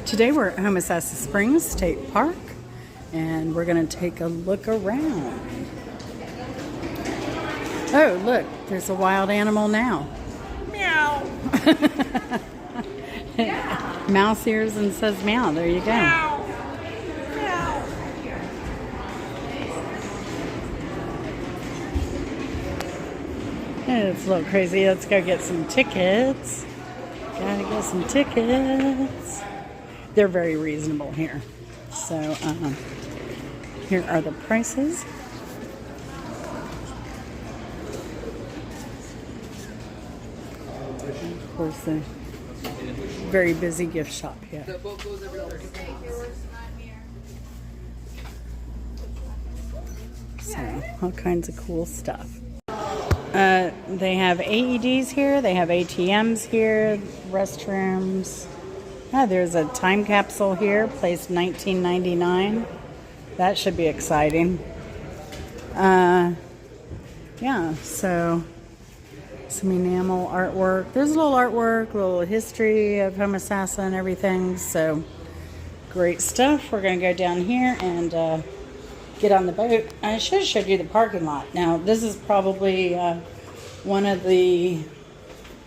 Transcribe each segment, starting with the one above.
Today we're at Homosassa Springs State Park, and we're going to take a look around. Oh, look, there's a wild animal now. Meow. Mouse hears and says meow. There you go. Meow. Meow. It's a little crazy. Let's go get some tickets. Gotta get some tickets. They're very reasonable here. So, here are the prices. Of course, the very busy gift shop here. So, all kinds of cool stuff. They have AEDs here. They have ATMs here. Restrooms. There's a time capsule here, placed 1999. That should be exciting. Yeah, so some enamel artwork. There's a little artwork, a little history of Homosassa and everything. So great stuff. We're going to go down here and get on the boat. I should have showed you the parking lot. Now, this is probably one of the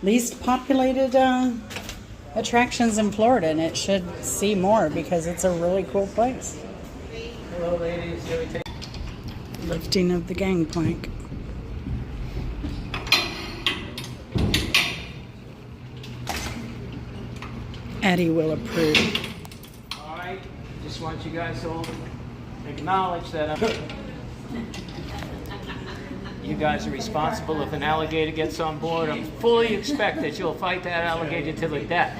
least populated attractions in Florida, and it should see more because it's a really cool place. Hello, ladies. Lifting of the gangplank. Addie will approve. All right. Just want you guys to all acknowledge that you guys are responsible if an alligator gets on board. I fully expect that you'll fight that alligator to the death.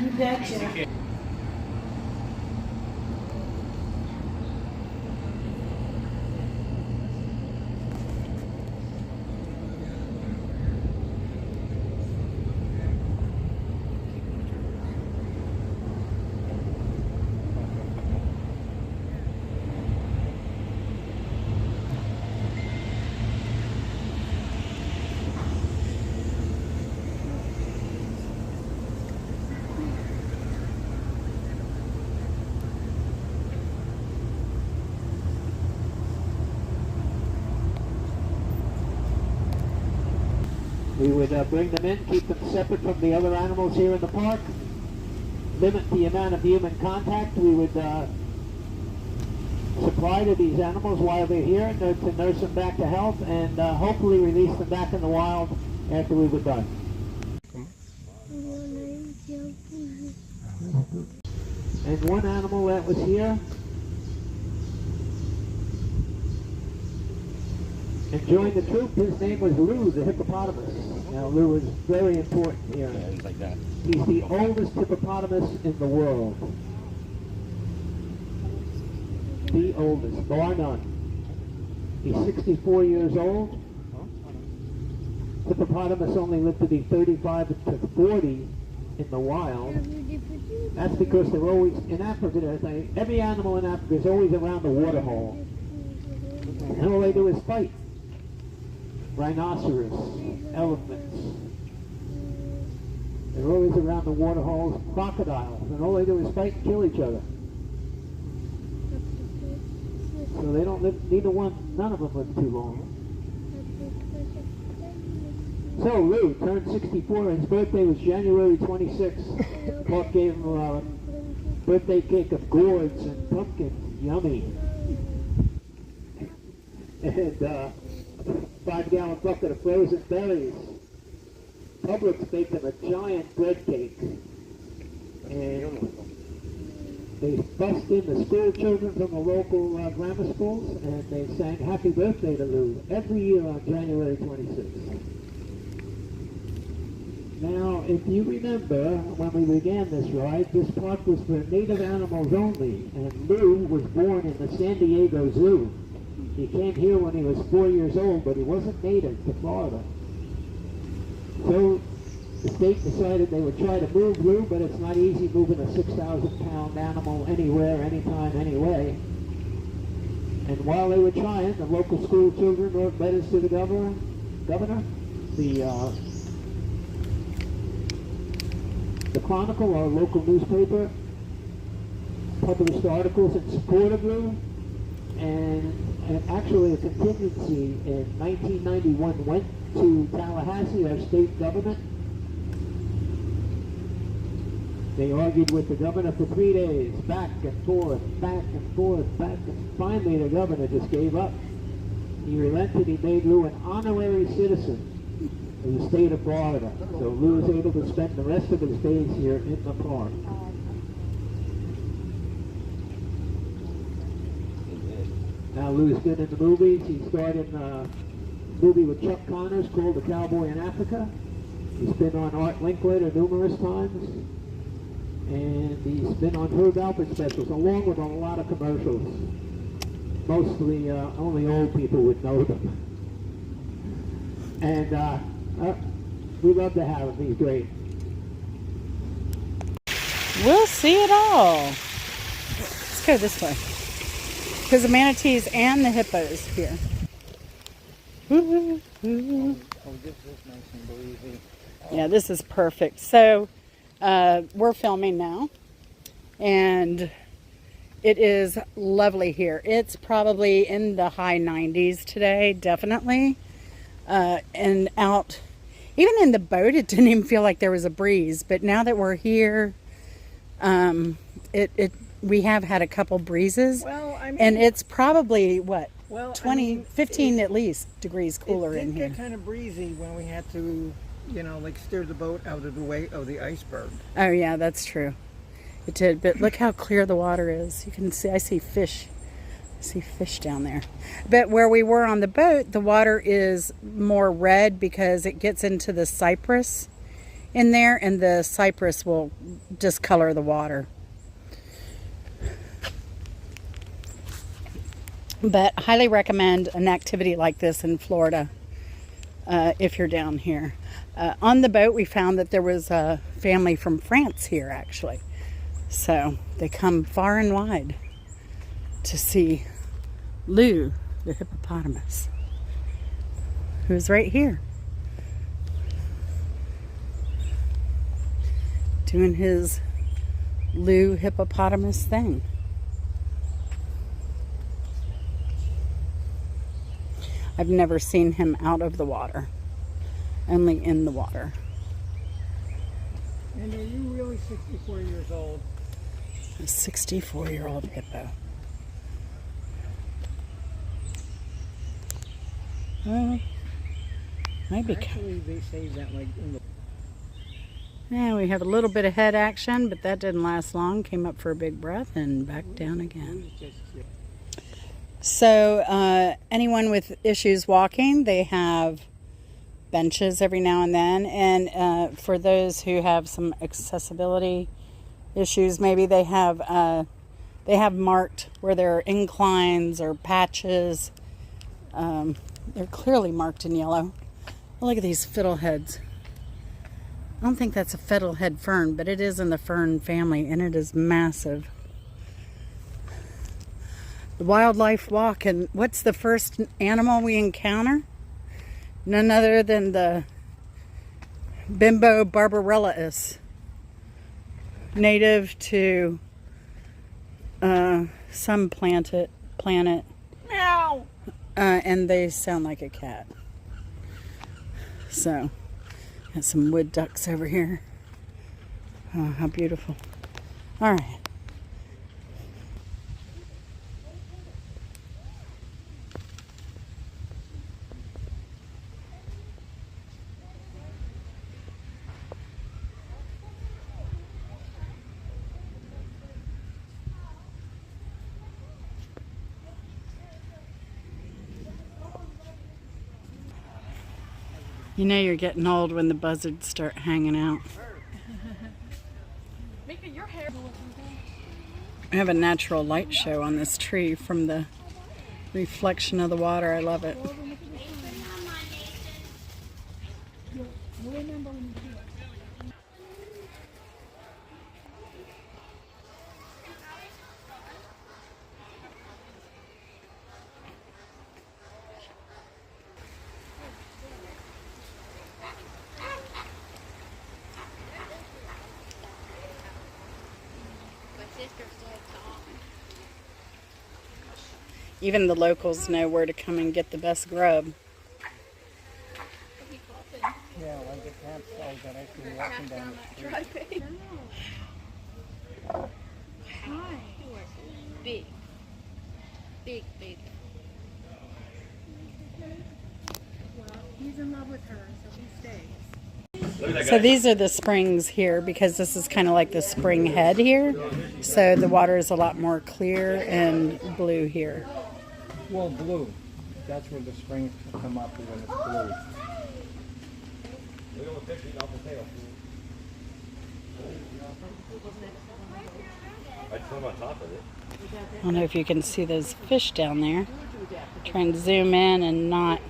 We would bring them in, keep them separate from the other animals here in the park, limit the amount of human contact we would supply to these animals while they're here to nurse them back to health, and hopefully release them back in the wild after we were done. And one animal that was here and joined the troop, his name was Lou, the hippopotamus. Now, Lou is very important here. Yeah, he's like that. He's the oldest hippopotamus in the world. The oldest, bar none. He's 64 years old. Hippopotamus only lived to be 35 to 40 in the wild. That's because they're always, in Africa, every animal in Africa is always around the water hole. And all they do is fight. Rhinoceros, elephants. They're always around the water holes. Crocodiles, and all they do is fight and kill each other. So they don't live, none of them live too long. So Lou turned 64. His birthday was January 26th. Pop gave him a birthday cake of gourds and pumpkins. Yummy. And 5-gallon bucket of frozen berries. Publix baked them a giant bread cake. And they bussed in the school children from the local grammar schools, and they sang happy birthday to Lou every year on January 26th. Now, if you remember, when we began this ride, this park was for native animals only, and Lou was born in the San Diego Zoo. He came here when he was 4 years old, but he wasn't native to Florida. So the state decided they would try to move Lou, but it's not easy moving a 6,000-pound animal anywhere, anytime, anyway. And while they were trying, the local school children wrote letters to the governor. The Chronicle, our local newspaper, published articles in support of Lou, and actually a contingency in 1991 went to Tallahassee, our state government. They argued with the governor for 3 days, back and forth, back and forth, back, and finally the governor just gave up. He relented. He made Lou an honorary citizen of the state of Florida. So Lou was able to spend the rest of his days here in the park. Now Lou's been in the movies. He starred in a movie with Chuck Connors called The Cowboy in Africa. He's been on Art Linklater numerous times. And he's been on Herb Alpert specials, along with a lot of commercials. Mostly only old people would know them. And we love to have him. He's great. We'll see it all. Let's go this way. Because the manatees and the hippos here. Oh, this is nice and breezy. Yeah, this is perfect. So we're filming now, and it is lovely here. It's probably in the high 90s today, definitely. And out, even in the boat, it didn't even feel like there was a breeze. But now that we're here, we have had a couple breezes. Well, I mean, and it's probably, what, well, 15 at least degrees cooler in here. It did get kind of breezy when we had to, you know, like steer the boat out of the way of the iceberg. Oh yeah, that's true. It did, but look how clear the water is. You can see, I see fish. I see fish down there. But where we were on the boat, the water is more red because it gets into the cypress in there, and the cypress will discolor the water. But highly recommend an activity like this in Florida if you're down here. On the boat, we found that there was a family from France here, actually. So they come far and wide to see Lou, the hippopotamus, who's right here, doing his Lou hippopotamus thing. I've never seen him out of the water, only in the water. And are you really 64 years old? A 64-year-old hippo. Well, maybe. Actually, they say that like in the... Yeah, we have a little bit of head action, but that didn't last long. Came up for a big breath and back down again. So anyone with issues walking, they have benches every now and then. And for those who have some accessibility issues, maybe they have marked where there are inclines or patches. They're clearly marked in yellow. Oh, look at these fiddleheads. I don't think that's a fiddlehead fern, but it is in the fern family, and it is massive. The wildlife walk, and what's the first animal we encounter? None other than the Bimbo barbarellatus, native to some planet. Meow! And they sound like a cat. So, got some wood ducks over here. Oh, how beautiful. All right. You know you're getting old when the buzzards start hanging out. I have a natural light show on this tree from the reflection of the water. I love it. Even the locals know where to come and get the best grub. Yeah, like the camp stalls that I see walking down the street. Hi. Big. Big, big. Well, he's in love with her, so he stays. So these are the springs here because this is kind of like the spring head here. So the water is a lot more clear and blue here. Well, blue. That's where the springs come up when it's blue. I don't know if you can see those fish down there. Trying to zoom in and not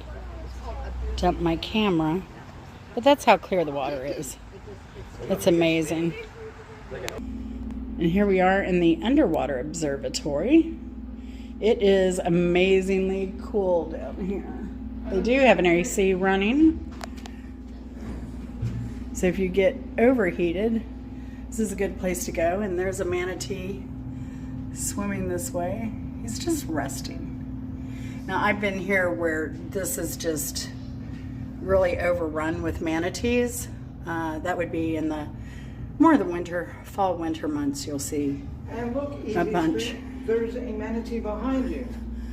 dump my camera. But that's how clear the water is. That's amazing. And here we are in the underwater observatory. It is amazingly cool down here. They do have an AC running. So if you get overheated, this is a good place to go. And there's a manatee swimming this way. He's just resting. Now I've been here where this is just really overrun with manatees. That would be in the more of the winter, fall, winter months. You'll see And look, a bunch. There's a manatee behind you.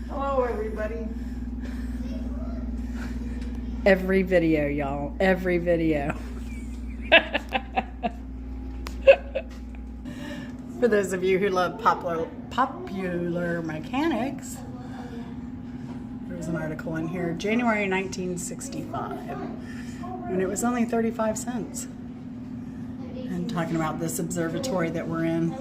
Hello, everybody. Every video, y'all. Every video. For those of you who love popular mechanics, there's an article in here, January 1965, and it was only 35 cents. And talking about this observatory that we're in.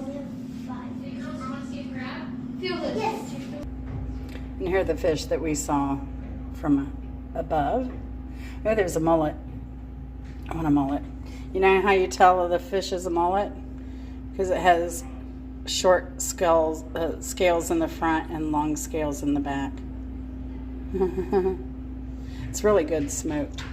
And here are the fish that we saw from above. Oh, there's a mullet. I want a mullet. You know how you tell the fish is a mullet? Because it has short scales in the front and long scales in the back. It's really good smoked.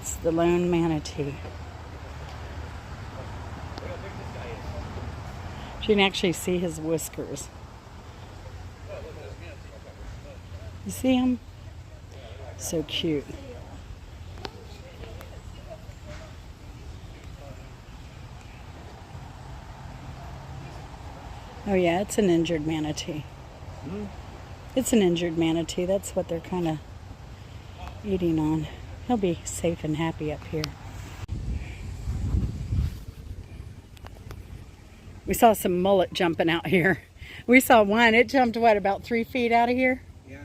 It's the lone manatee. You can actually see his whiskers. You see him? So cute. Oh yeah, it's an injured manatee. It's an injured manatee. That's what they're kind of eating on. He'll be safe and happy up here. We saw some mullet jumping out here. We saw one. It jumped, what, about 3 feet out of here? Yeah.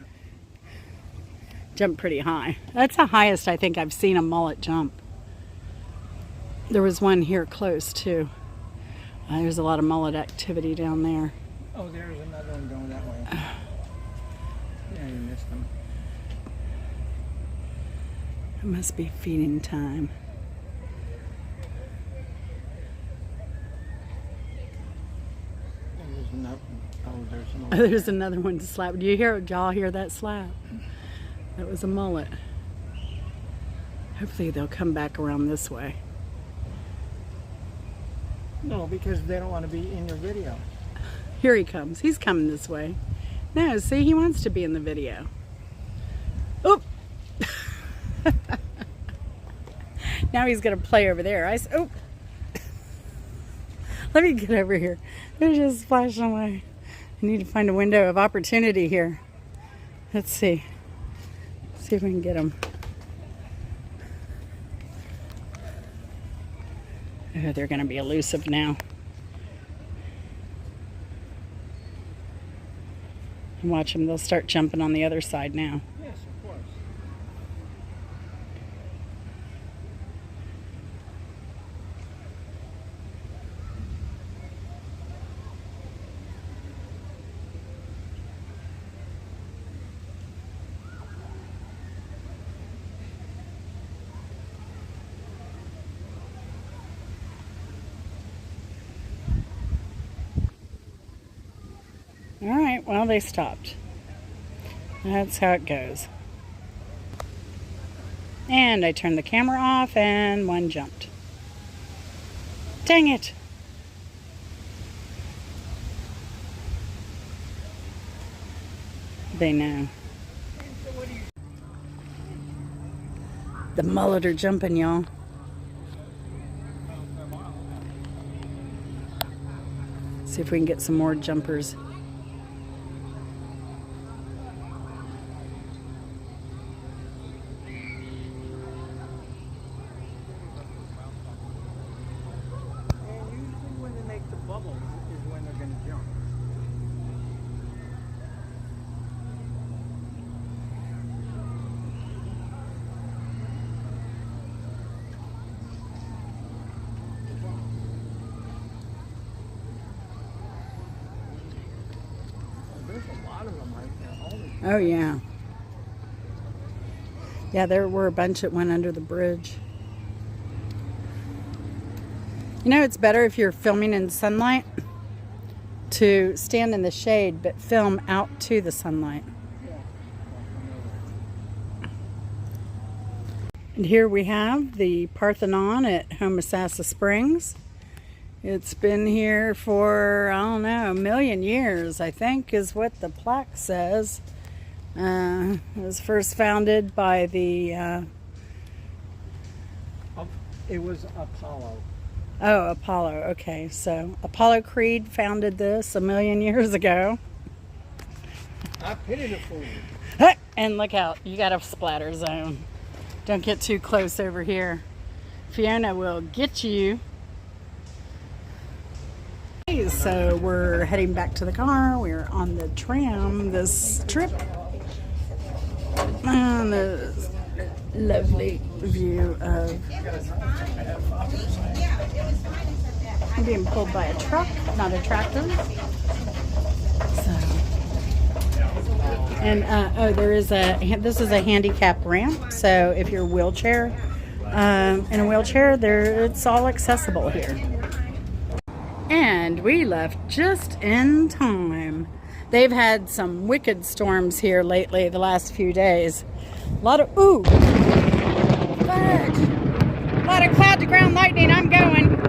Jumped pretty high. That's the highest I think I've seen a mullet jump. There was one here close too. There's a lot of mullet activity down there. Oh, there's another one going that way. Yeah, you missed them. It must be feeding time. There's another. Oh, there's Oh, another. there's another one to slap. Do you hear? Did y'all hear that slap? That was a mullet. Hopefully they'll come back around this way. No, because they don't want to be in your video. Here he comes. He's coming this way. No, see, he wants to be in the video. Oop! Now he's going to play over there. Oh! Let me get over here. They're just splashing away. I need to find a window of opportunity here. Let's see. See if we can get him. Oh, they're going to be elusive now. And watch them. They'll start jumping on the other side now. Yes, of course. All right, well, they stopped. That's how it goes. And I turned the camera off and one jumped. Dang it. They know. The mullet are jumping, y'all. See if we can get some more jumpers. And usually when they make the bubbles is when they're going to jump. There's a lot of them right now. Oh, yeah. Yeah, there were a bunch that went under the bridge. You know, it's better if you're filming in sunlight to stand in the shade, but film out to the sunlight. And here we have the Parthenon at Homosassa Springs. It's been here for, I don't know, 1,000,000 years, I think, is what the plaque says. It was first founded by the... It was Apollo. Oh, Apollo. Okay, so Apollo Creed founded this 1,000,000 years ago. I pity the fool. And look out, you got a splatter zone. Don't get too close over here. Fiona will get you. So we're heading back to the car. We're on the tram this trip. And there's a lovely view of being pulled by a truck, not a tractor. So, and oh, this is a handicap ramp. So if you're in a wheelchair, it's all accessible here. And we left just in time. They've had some wicked storms here lately, the last few days. A lot of, ooh, fudge. A lot of cloud to ground lightning. I'm going.